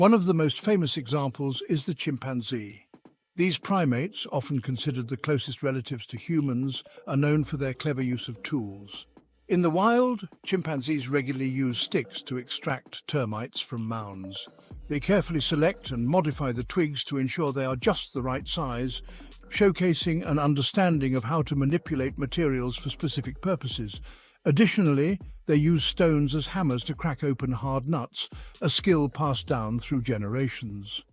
One of the most famous examples is the chimpanzee. These primates, often considered the closest relatives to humans, are known for their clever use of tools. In the wild, chimpanzees regularly use sticks to extract termites from mounds. They carefully select and modify the twigs to ensure they are just the right size, showcasing an understanding of how to manipulate materials for specific purposes. Additionally, they use stones as hammers to crack open hard nuts, a skill passed down through generations.